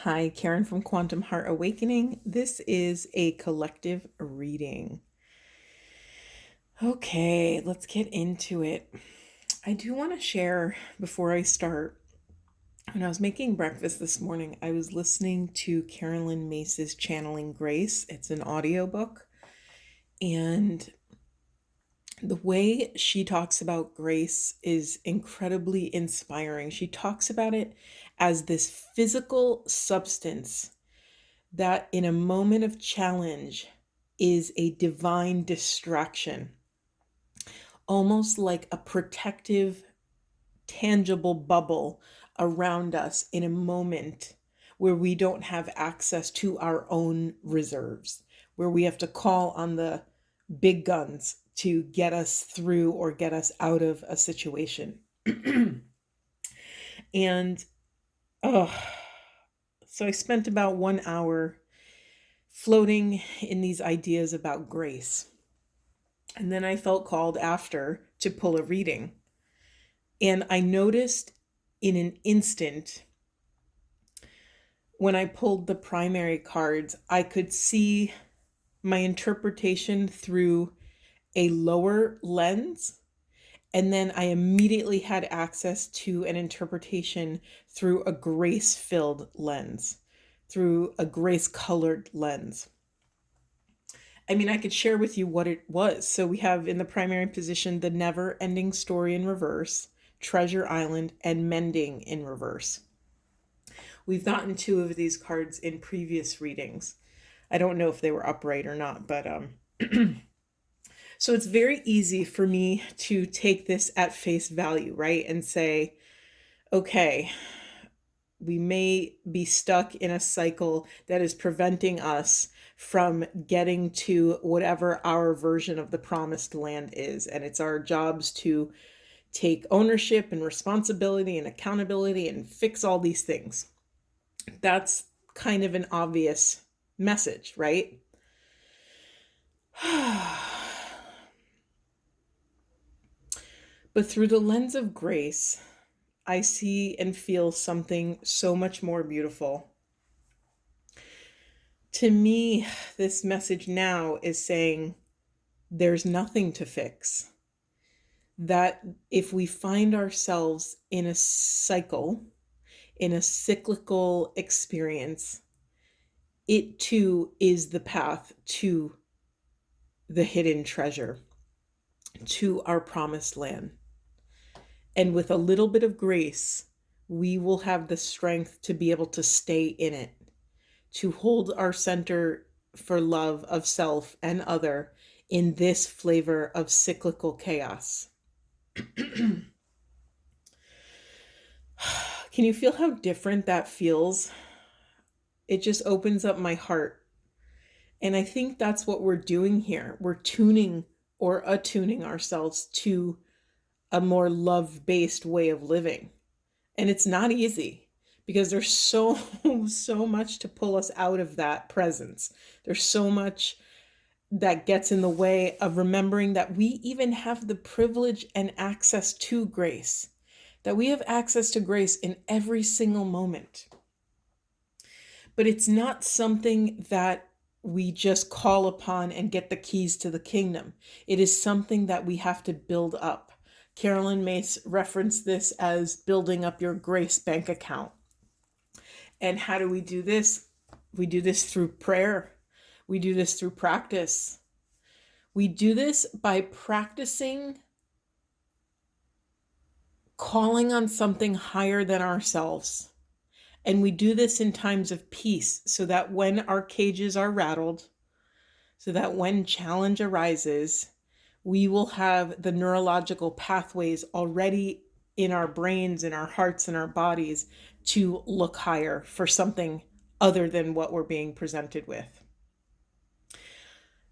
Hi, Karen from Quantum Heart Awakening. This is a collective reading. Okay, let's get into it. I do want to share before I start. When I was making breakfast this morning, I was listening to Carolyn Mace's Channeling Grace. It's an audiobook. And the way she talks about grace is incredibly inspiring. She talks about it as this physical substance that in a moment of challenge is a divine distraction, almost like a protective, tangible bubble around us in a moment where we don't have access to our own reserves, where we have to call on the big guns to get us through or get us out of a situation. And so I spent about 1 hour floating in these ideas about grace. And then I felt called after to pull a reading. And I noticed in an instant when I pulled the primary cards, I could see my interpretation through a lower lens. And then I immediately had access to an interpretation through a grace-filled lens, through a grace-colored lens. I mean, I could share with you what it was. So we have in the primary position the never ending story in reverse, Treasure Island, and Mending in reverse. We've gotten two of these cards in previous readings. I don't know if they were upright or not, but so it's very easy for me to take this at face value, right? And say, okay, we may be stuck in a cycle that is preventing us from getting to whatever our version of the promised land is. And it's our jobs to take ownership and responsibility and accountability and fix all these things. That's kind of an obvious message, right? But through the lens of grace, I see and feel something so much more beautiful. To me, this message now is saying there's nothing to fix. That if we find ourselves in a cycle, in a cyclical experience, it too is the path to the hidden treasure, to our promised land. And with a little bit of grace, we will have the strength to be able to stay in it, to hold our center for love of self and other in this flavor of cyclical chaos. Can you feel how different that feels? It just opens up my heart. And I think that's what we're doing here. We're tuning or attuning ourselves to a more love-based way of living. And it's not easy because there's so much to pull us out of that presence. There's so much that gets in the way of remembering that we even have the privilege and access to grace, that we have access to grace in every single moment. But it's not something that we just call upon and get the keys to the kingdom. It is something that we have to build up. Carolyn Mace referenced this as building up your grace bank account. And how do we do this? We do this through prayer. We do this through practice. We do this by practicing calling on something higher than ourselves. And we do this in times of peace so that when our cages are rattled, so that when challenge arises, we will have the neurological pathways already in our brains, in our hearts, and our bodies to look higher for something other than what we're being presented with.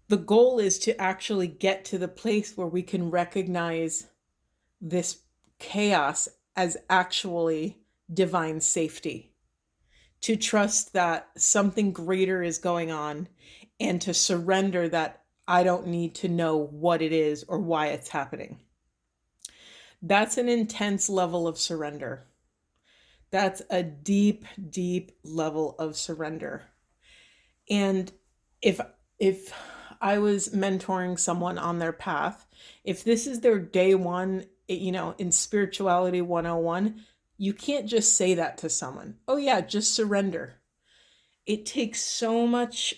The goal is to actually get to the place where we can recognize this chaos as actually divine safety, to trust that something greater is going on, and to surrender that I don't need to know what it is or why it's happening. That's an intense level of surrender. That's a deep, deep level of surrender. And if if I was mentoring someone on their path, if this is their day one, in spirituality 101, you can't just say that to someone. Oh yeah, just surrender. It takes so much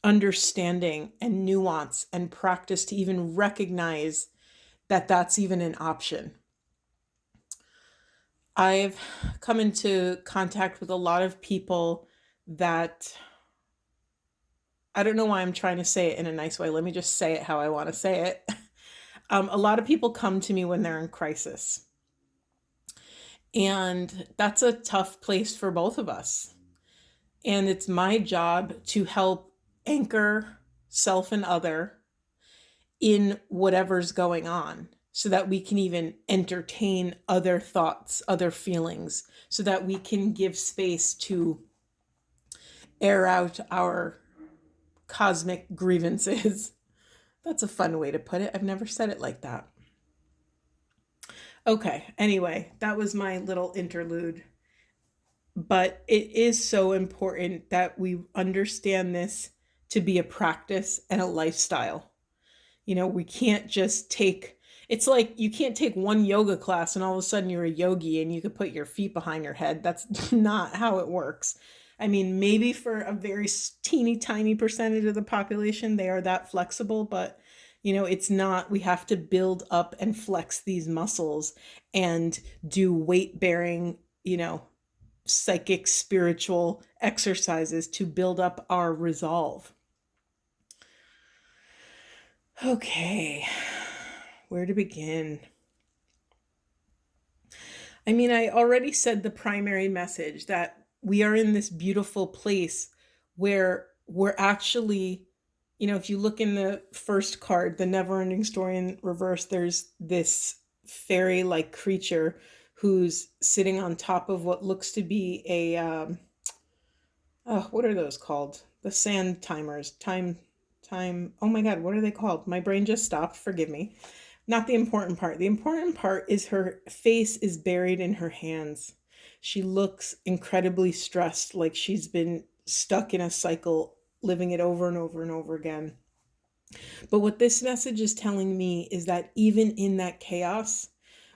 understanding and nuance and practice to even recognize that that's even an option. I've come into contact with a lot of people that, I don't know why I'm trying to say it in a nice way. Let me just say it how I want to say it. A lot of people come to me when they're in crisis. And that's a tough place for both of us. And it's my job to help anchor self and other in whatever's going on so that we can even entertain other thoughts, other feelings, so that we can give space to air out our cosmic grievances. That's a fun way to put it. I've never said it like that. Okay, anyway, that was my little interlude. But it is so important that we understand this to be a practice and a lifestyle. We can't just take, it's like you can't take one yoga class and all of a sudden you're a yogi and you could put your feet behind your head. That's not how it works. I mean, maybe for a very teeny tiny percentage of the population, they are that flexible, but it's not. We have to build up and flex these muscles and do weight bearing, psychic, spiritual exercises to build up our resolve. Okay, where to begin? I mean, I already said the primary message that we are in this beautiful place where we're actually, if you look in the first card, the never ending story in reverse, there's this fairy like creature who's sitting on top of what looks to be a, what are those called? The sand timers, time. Oh my God, what are they called? My brain just stopped. Forgive me. Not the important part. The important part is her face is buried in her hands. She looks incredibly stressed, like she's been stuck in a cycle, living it over and over and over again. But what this message is telling me is that even in that chaos,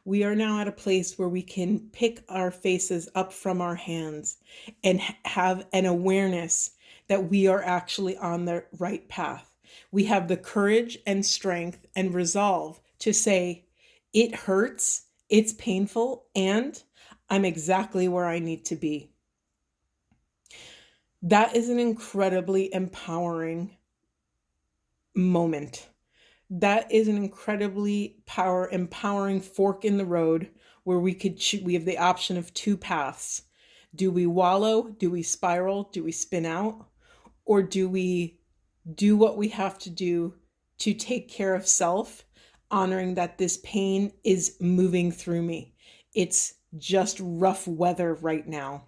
we are now at a place where we can pick our faces up from our hands and have an awareness that we are actually on the right path. We have the courage and strength and resolve to say, it hurts, it's painful, and I'm exactly where I need to be. That is an incredibly empowering moment. That is an incredibly empowering fork in the road where we have the option of two paths. Do we wallow? Do we spiral? Do we spin out? Or do we do what we have to do to take care of self, honoring that this pain is moving through me? It's just rough weather right now.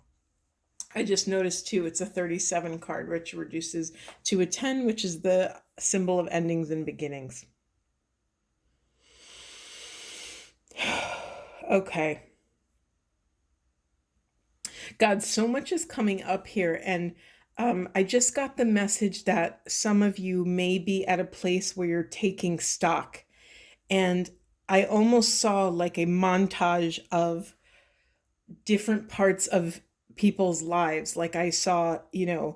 I just noticed too, it's a 37 card, which reduces to a 10, which is the symbol of endings and beginnings. Okay. God, so much is coming up here. And I just got the message that some of you may be at a place where you're taking stock. And I almost saw like a montage of different parts of people's lives. Like I saw, you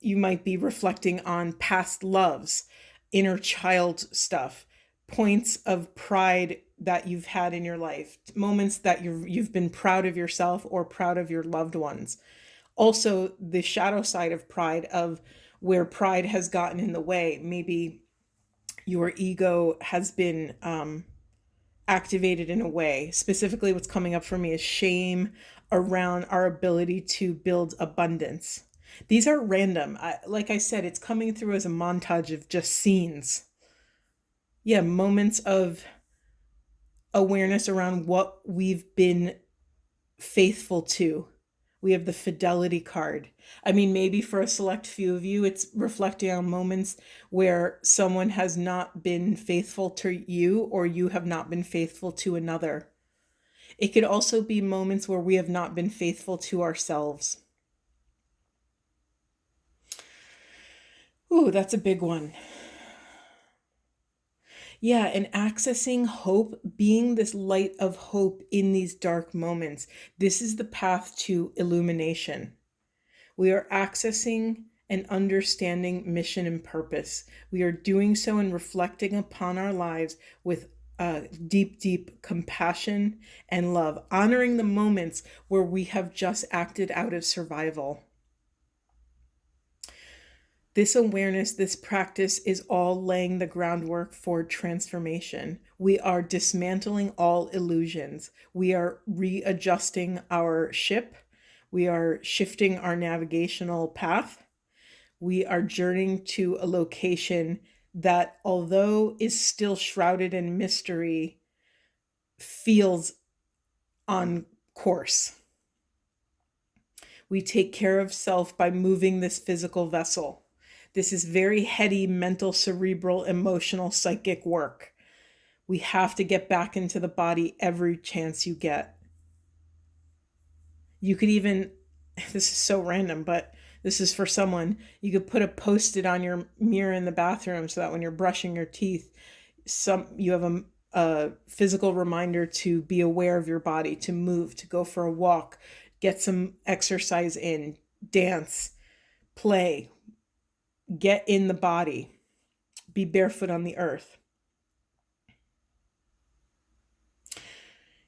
might be reflecting on past loves, inner child stuff, points of pride that you've had in your life, moments that you've been proud of yourself or proud of your loved ones. Also, the shadow side of pride, of where pride has gotten in the way. Maybe your ego has been activated in a way. Specifically, what's coming up for me is shame around our ability to build abundance. These are random. Like I said, it's coming through as a montage of just scenes. Yeah, moments of awareness around what we've been faithful to. We have the fidelity card. I mean, maybe for a select few of you, it's reflecting on moments where someone has not been faithful to you or you have not been faithful to another. It could also be moments where we have not been faithful to ourselves. Ooh, that's a big one. Yeah, and accessing hope, being this light of hope in these dark moments. This is the path to illumination. We are accessing and understanding mission and purpose. We are doing so and reflecting upon our lives with deep, deep compassion and love, honoring the moments where we have just acted out of survival. This awareness, this practice is all laying the groundwork for transformation. We are dismantling all illusions. We are readjusting our ship. We are shifting our navigational path. We are journeying to a location that, although is still shrouded in mystery, feels on course. We take care of self by moving this physical vessel. This is very heady, mental, cerebral, emotional, psychic work. We have to get back into the body every chance you get. You could even, this is so random, but this is for someone, you could put a post-it on your mirror in the bathroom so that when you're brushing your teeth, you have a physical reminder to be aware of your body, to move, to go for a walk, get some exercise in, dance, play, get in the body, be barefoot on the earth.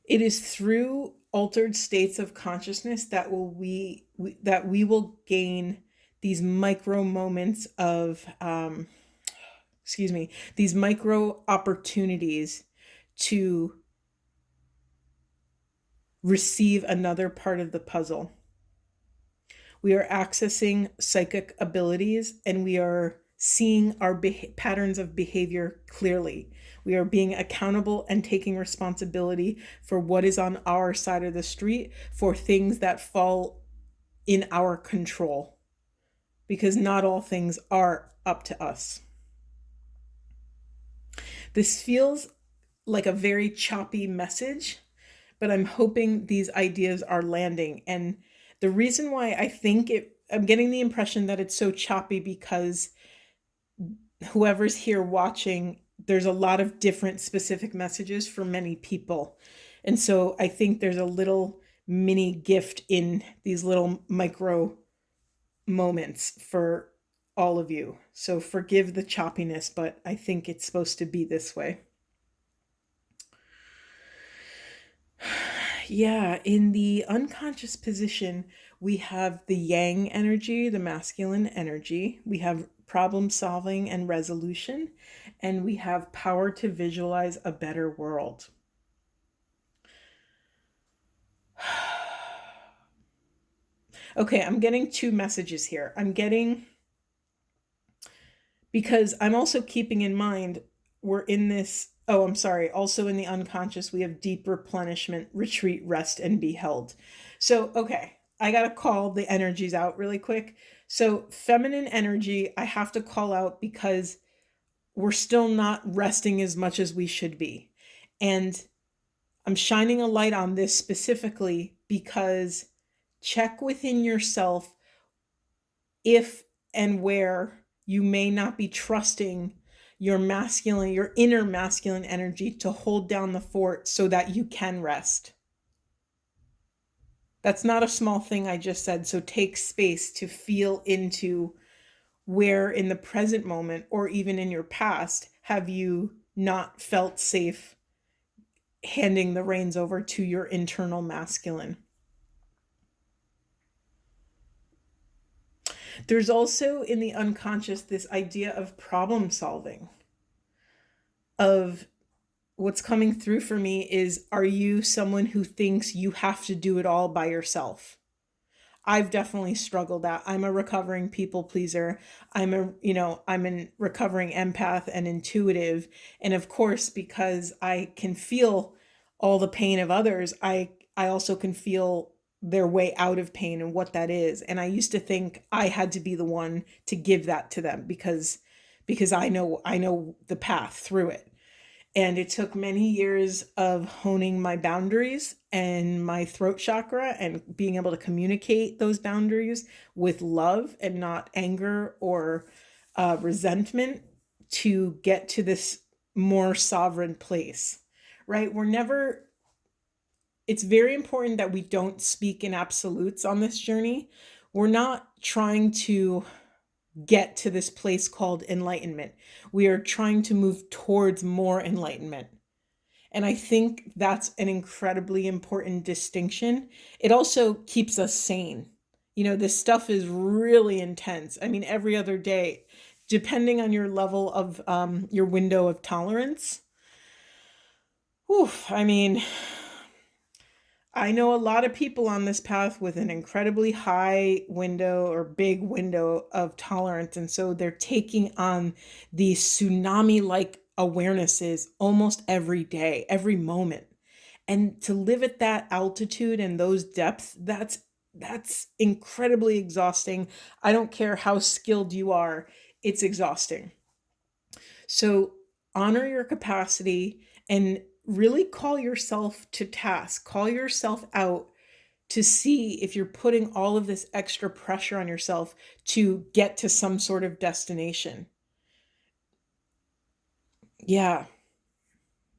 It is through altered states of consciousness that we will gain these micro moments of these micro opportunities to receive another part of the puzzle. We are accessing psychic abilities and we are seeing our patterns of behavior clearly. We are being accountable and taking responsibility for what is on our side of the street, for things that fall in our control, because not all things are up to us. This feels like a very choppy message, but I'm hoping these ideas are landing. And the reason why I'm getting the impression that it's so choppy because whoever's here watching, there's a lot of different specific messages for many people. And so I think there's a little mini gift in these little micro moments for all of you. So forgive the choppiness, but I think it's supposed to be this way. Yeah, in the unconscious position, we have the yang energy, the masculine energy. We have problem solving and resolution, and we have power to visualize a better world. Okay, I'm getting two messages here. Because I'm also keeping in mind, we're in this, oh, I'm sorry, also in the unconscious, we have deep replenishment, retreat, rest, and be held. So, okay, I got to call the energies out really quick. So, feminine energy, I have to call out because we're still not resting as much as we should be. And I'm shining a light on this specifically because check within yourself if and where you may not be trusting your inner masculine energy to hold down the fort so that you can rest. That's not a small thing I just said. So take space to feel into where in the present moment or even in your past have you not felt safe handing the reins over to your internal masculine. There's also in the unconscious this idea of problem solving, of what's coming through for me is, are you someone who thinks you have to do it all by yourself? I've definitely struggled out. I'm a recovering people pleaser. I'm a recovering empath and intuitive. And of course, because I can feel all the pain of others, I also can feel their way out of pain and what that is. And I used to think I had to be the one to give that to them because I know the path through it. And it took many years of honing my boundaries and my throat chakra and being able to communicate those boundaries with love and not anger or resentment to get to this more sovereign place, right? It's very important that we don't speak in absolutes on this journey. We're not trying to get to this place called enlightenment. We are trying to move towards more enlightenment. And I think that's an incredibly important distinction. It also keeps us sane. This stuff is really intense. I mean, every other day, depending on your level of your window of tolerance. Oof, I mean, I know a lot of people on this path with an incredibly high window or big window of tolerance. And so they're taking on these tsunami like awarenesses almost every day, every moment. And to live at that altitude and those depths, that's incredibly exhausting. I don't care how skilled you are, it's exhausting. So honor your capacity and really call yourself to task. Call yourself out to see if you're putting all of this extra pressure on yourself to get to some sort of destination. Yeah.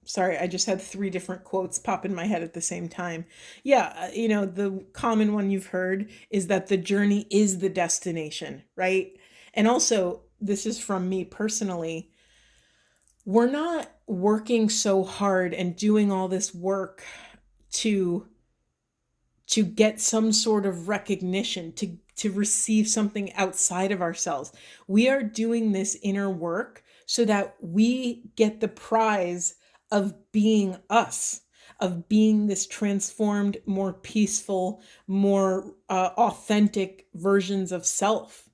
Sorry, I just had three different quotes pop in my head at the same time. Yeah, the common one you've heard is that the journey is the destination, right? And also, this is from me personally. We're not working so hard and doing all this work to get some sort of recognition, to receive something outside of ourselves. We are doing this inner work so that we get the prize of being us, of being this transformed, more peaceful, more authentic versions of self.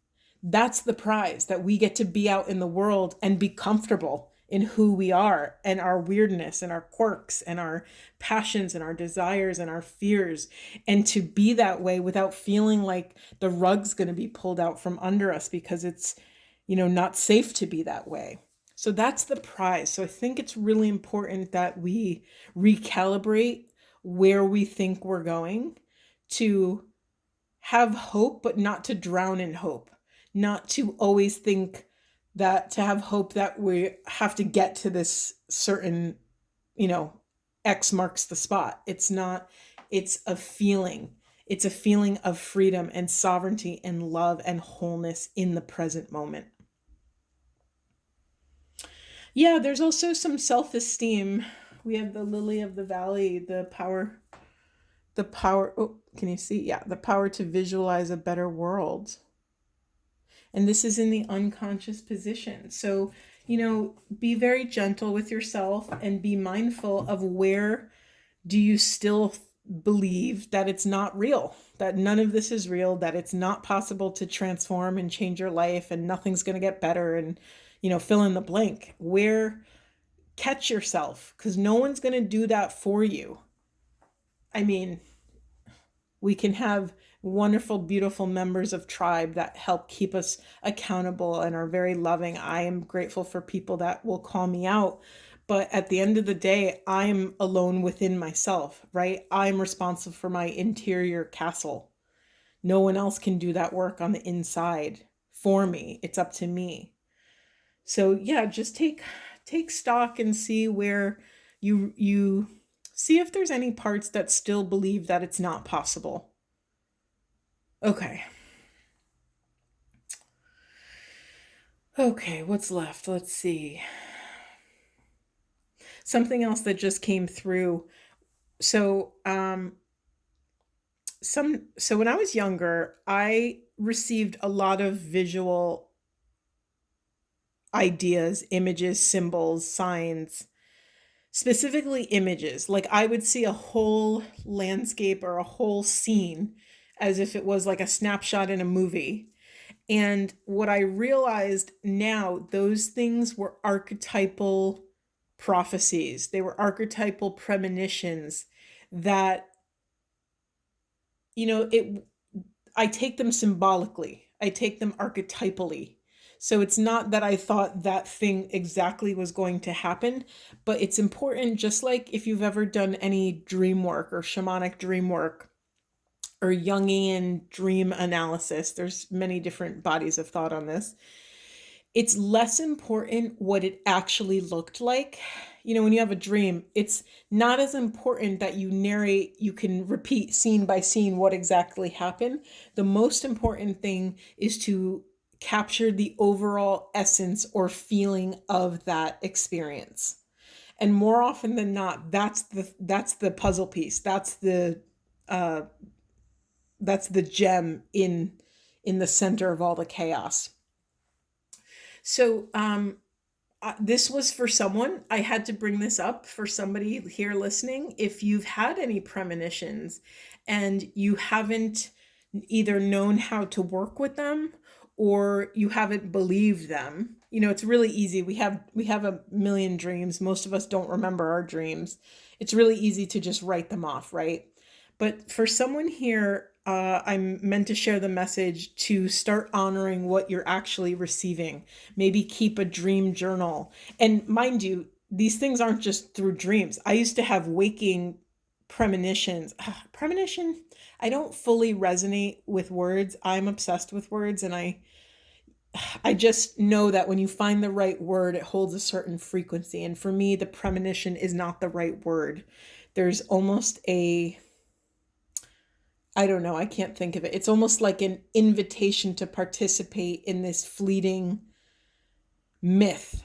That's the prize, that we get to be out in the world and be comfortable in who we are and our weirdness and our quirks and our passions and our desires and our fears, and to be that way without feeling like the rug's going to be pulled out from under us because it's not safe to be that way. So that's the prize. So I think it's really important that we recalibrate where we think we're going, to have hope, but not to drown in hope, not to always think that to have hope that we have to get to this certain, X marks the spot. It's not, it's a feeling. It's a feeling of freedom and sovereignty and love and wholeness in the present moment. Yeah, there's also some self-esteem. We have the lily of the valley, the power, oh, can you see? Yeah, the power to visualize a better world. And this is in the unconscious position. So, be very gentle with yourself and be mindful of where do you still believe that it's not real, that none of this is real, that it's not possible to transform and change your life and nothing's going to get better, and, fill in the blank. Where, catch yourself, because no one's going to do that for you. I mean, we can have wonderful, beautiful members of tribe that help keep us accountable and are very loving. I am grateful for people that will call me out. But at the end of the day, I'm alone within myself, right? I'm responsible for my interior castle. No one else can do that work on the inside for me. It's up to me. So yeah, just take stock and see where you see if there's any parts that still believe that it's not possible. Okay. Okay, what's left? Let's see. Something else that just came through. So, so when I was younger, I received a lot of visual ideas, images, symbols, signs, specifically images. Like I would see a whole landscape or a whole scene as if it was like a snapshot in a movie. And what I realized now, those things were archetypal prophecies. They were archetypal premonitions that, it I take them symbolically. I take them archetypally. So it's not that I thought that thing exactly was going to happen, but it's important, just like if you've ever done any dream work or shamanic dream work or Jungian dream analysis, there's many different bodies of thought on this. It's less important what it actually looked like. You know, when you have a dream, it's not as important that you narrate, you can repeat scene by scene what exactly happened. The most important thing is to capture the overall essence or feeling of that experience. And more often than not, that's the puzzle piece. Uh that's the gem in the center of all the chaos. So this was for someone. I had to bring this up for somebody here listening. If you've had any premonitions and you haven't either known how to work with them or you haven't believed them, you know, it's really easy. We have a million dreams. Most of us don't remember our dreams. It's really easy to just write them off, right? But for someone here, I'm meant to share the message to start honoring what you're actually receiving. Maybe keep a dream journal. And mind you, these things aren't just through dreams. I used to have waking premonitions. Premonition, I don't fully resonate with words. I'm obsessed with words, and I just know that when you find the right word, it holds a certain frequency. And for me, the premonition is not the right word. There's almost a, I don't know, I can't think of it. It's almost like an invitation to participate in this fleeting myth.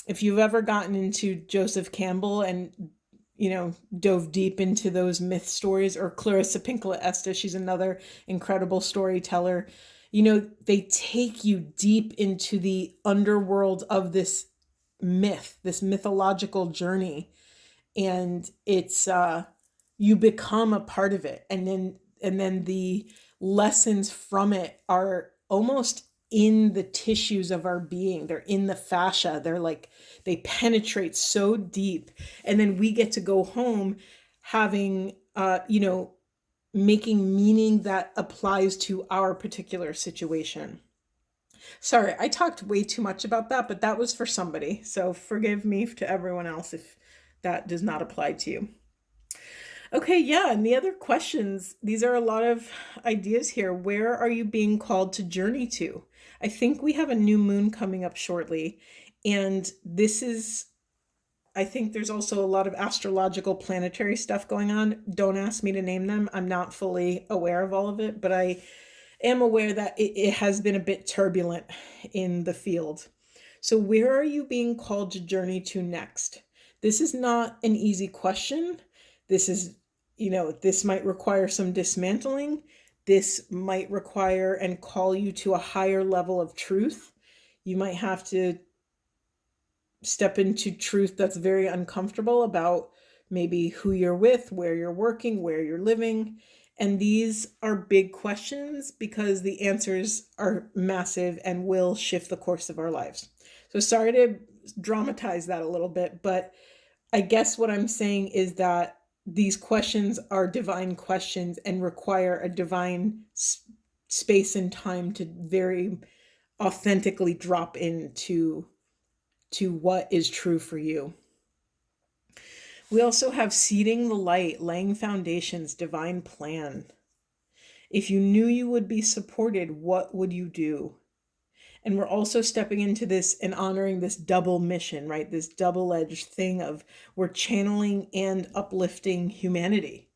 If you've ever gotten into Joseph Campbell and, you know, dove deep into those myth stories, or Clarissa Pinkola Estes, she's another incredible storyteller. You know, they take you deep into the underworld of this myth, this mythological journey. And it's you become a part of it, and then the lessons from it are almost in the tissues of our being. They're in the fascia. They're like, they penetrate so deep, and then we get to go home having making meaning that applies to our particular situation. Sorry, I talked way too much about that, but that was for somebody, so forgive me to everyone else if that does not apply to you. Okay, yeah, and the other questions, these are a lot of ideas here. Where are you being called to journey to? I think we have a new moon coming up shortly, and I think there's also a lot of astrological planetary stuff going on. Don't ask me to name them. I'm not fully aware of all of it, but I am aware that it has been a bit turbulent in the field. So, where are you being called to journey to next? This is not an easy question. This is, this might require some dismantling. This might require and call you to a higher level of truth. You might have to step into truth that's very uncomfortable about maybe who you're with, where you're working, where you're living. And these are big questions because the answers are massive and will shift the course of our lives. So sorry to dramatize that a little bit, but I guess what I'm saying is that these questions are divine questions and require a divine space and time to very authentically drop into what is true for you. We also have seeding the light, laying foundations, divine plan. If you knew you would be supported, what would you do? And we're also stepping into this and honoring this double mission, right? This double-edged thing of we're channeling and uplifting humanity.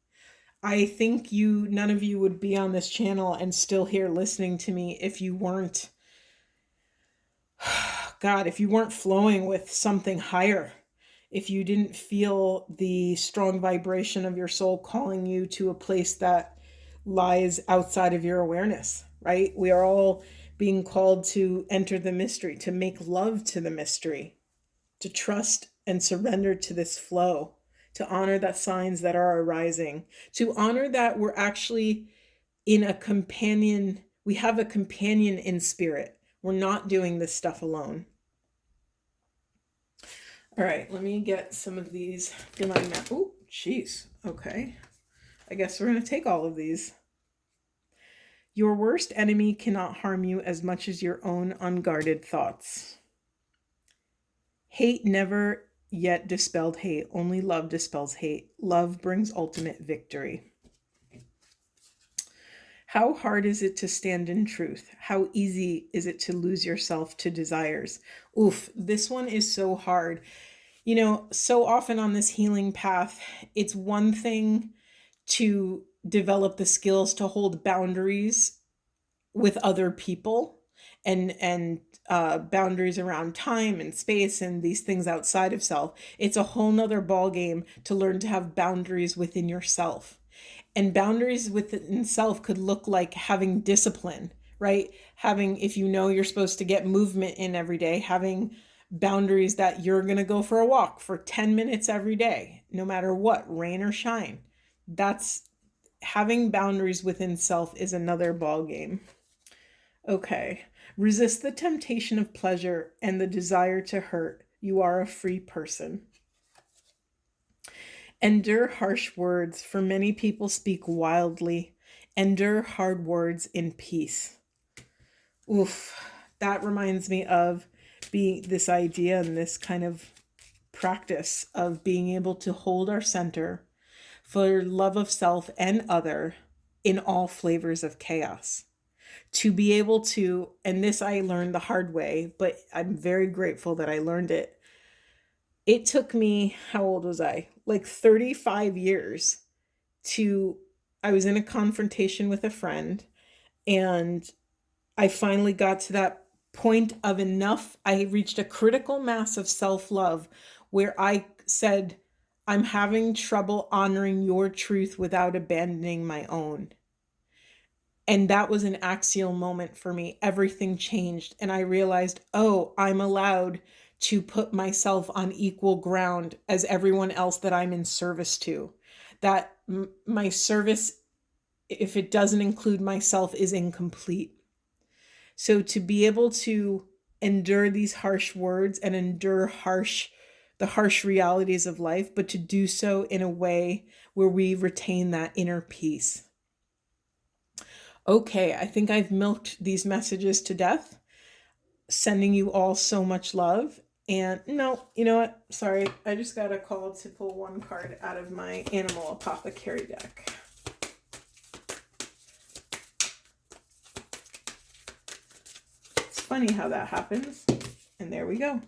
I think none of you would be on this channel and still here listening to me if you weren't, God, if you weren't flowing with something higher, if you didn't feel the strong vibration of your soul calling you to a place that lies outside of your awareness, right? We are all being called to enter the mystery, to make love to the mystery, to trust and surrender to this flow, to honor the signs that are arising, to honor that we're actually in a companion, we have a companion in spirit. We're not doing this stuff alone. All right, let me get some of these divine map. Oh, jeez. Okay. I guess we're going to take all of these. Your worst enemy cannot harm you as much as your own unguarded thoughts. Hate never yet dispelled hate. Only love dispels hate. Love brings ultimate victory. How hard is it to stand in truth? How easy is it to lose yourself to desires? Oof, this one is so hard. You know, so often on this healing path, it's one thing to develop the skills to hold boundaries with other people and boundaries around time and space and these things outside of self. It's a whole nother ball game to learn to have boundaries within yourself. And boundaries within self could look like having discipline, right? Having, if you know you're supposed to get movement in every day, having boundaries that you're going to go for a walk for 10 minutes every day, no matter what, rain or shine. That's having boundaries within self is another ball game. Okay. Resist the temptation of pleasure and the desire to hurt. You are a free person. Endure harsh words, for many people speak wildly. Endure hard words in peace. Oof. That reminds me of being this idea and this kind of practice of being able to hold our center for love of self and other in all flavors of chaos. To be able to, and this I learned the hard way, but I'm very grateful that I learned it. It took me, how old was I? Like 35 years I was in a confrontation with a friend, and I finally got to that point of enough. I reached a critical mass of self-love where I said, I'm having trouble honoring your truth without abandoning my own. And that was an axial moment for me. Everything changed. And I realized, oh, I'm allowed to put myself on equal ground as everyone else that I'm in service to. That my service, if it doesn't include myself, is incomplete. So to be able to endure these harsh words and endure the harsh realities of life, but to do so in a way where we retain that inner peace. Okay, I think I've milked these messages to death, sending you all so much love. And no, you know what? Sorry, I just got a call to pull one card out of my Animal Apothecary deck. It's funny how that happens. And there we go.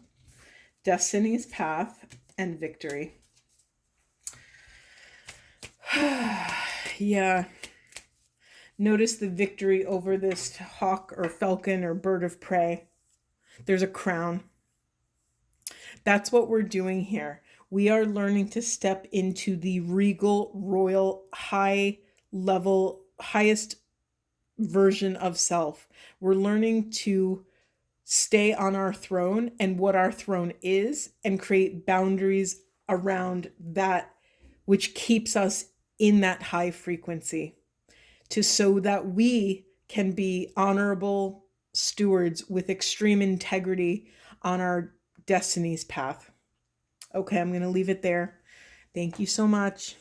Destiny's Path and Victory. Yeah. Notice the victory over this hawk or falcon or bird of prey. There's a crown. That's what we're doing here. We are learning to step into the regal, royal, high level, highest version of self. We're learning to stay on our throne and what our throne is and create boundaries around that which keeps us in that high frequency, so that we can be honorable stewards with extreme integrity on our destiny's path. Okay, I'm going to leave it there. Thank you so much.